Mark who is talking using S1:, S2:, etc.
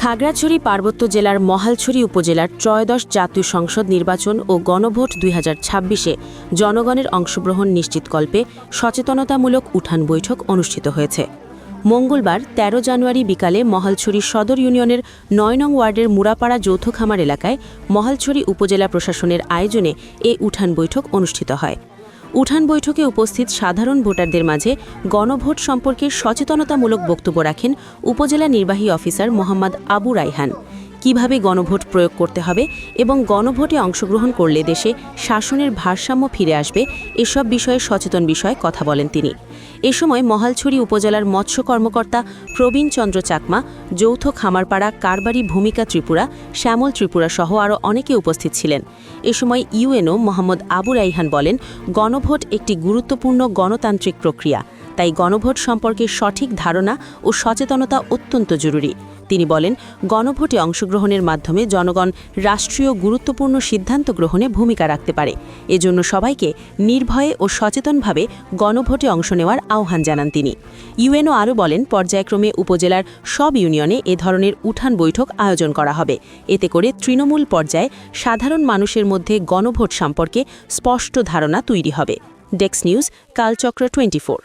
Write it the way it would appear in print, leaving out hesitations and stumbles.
S1: খাগড়াছড়ি পার্বত্য জেলার মহালছড়ি উপজেলার ত্রয়োদশ জাতীয় সংসদ নির্বাচন ও গণভোট ২০২৬-এ জনগণের অংশগ্রহণ নিশ্চিতকল্পে সচেতনতামূলক উঠান বৈঠক অনুষ্ঠিত হয়েছে। মঙ্গলবার ১৩ জানুয়ারি বিকালে মহালছড়ি সদর ইউনিয়নের ৯ নং ওয়ার্ডের মুরাপাড়া যৌথ খামার এলাকায় মহালছড়ি উপজেলা প্রশাসনের আয়োজনে এ উঠান বৈঠক অনুষ্ঠিত হয়। উঠান বৈঠকে উপস্থিত সাধারণ ভোটারদের মাঝে গণভোট সম্পর্কে সচেতনতামূলক বক্তব্য রাখেন উপজেলা নির্বাহী অফিসার মোহাম্মদ আবু রায়হান। কিভাবে গণভোট প্রয়োগ করতে হবে এবং গণভোটে অংশগ্রহণ করলে দেশে শাসনের ভারসাম্য ফিরে আসবে এসব বিষয়ে সচেতন বিষয়ে কথা বলেন তিনি। এ সময় মহালছড়ি উপজেলার মৎস্য কর্মকর্তা প্রবীণ চন্দ্র চাকমা, যৌথ খামারপাড়া কারবারি ভূমিকা ত্রিপুরা, শ্যামল ত্রিপুরা সহ আরও অনেকে উপস্থিত ছিলেন। এ সময় ইউএনও মোহাম্মদ আবু রায়হান বলেন, গণভোট একটি গুরুত্বপূর্ণ গণতান্ত্রিক প্রক্রিয়া, তাই গণভোট সম্পর্কে সঠিক ধারণা ও সচেতনতা অত্যন্ত জরুরি। তিনি বলেন, গণভোটে অংশগ্রহণের মাধ্যমে জনগণ রাষ্ট্রীয় গুরুত্বপূর্ণ সিদ্ধান্ত গ্রহণে ভূমিকা রাখতে পারে। এজন্য সবাইকে নির্ভয়ে ও সচেতনভাবে গণভোটে অংশ নেওয়ার আহ্বান জানান তিনি। ইউএনও আরও বলেন, পর্যায়ক্রমে উপজেলার সব ইউনিয়নে এ ধরনের উঠান বৈঠক আয়োজন করা হবে। এতে করে তৃণমূল পর্যায়ে সাধারণ মানুষের মধ্যে গণভোট সম্পর্কে স্পষ্ট ধারণা তৈরি হবে। Desk news, Kalchakra 24।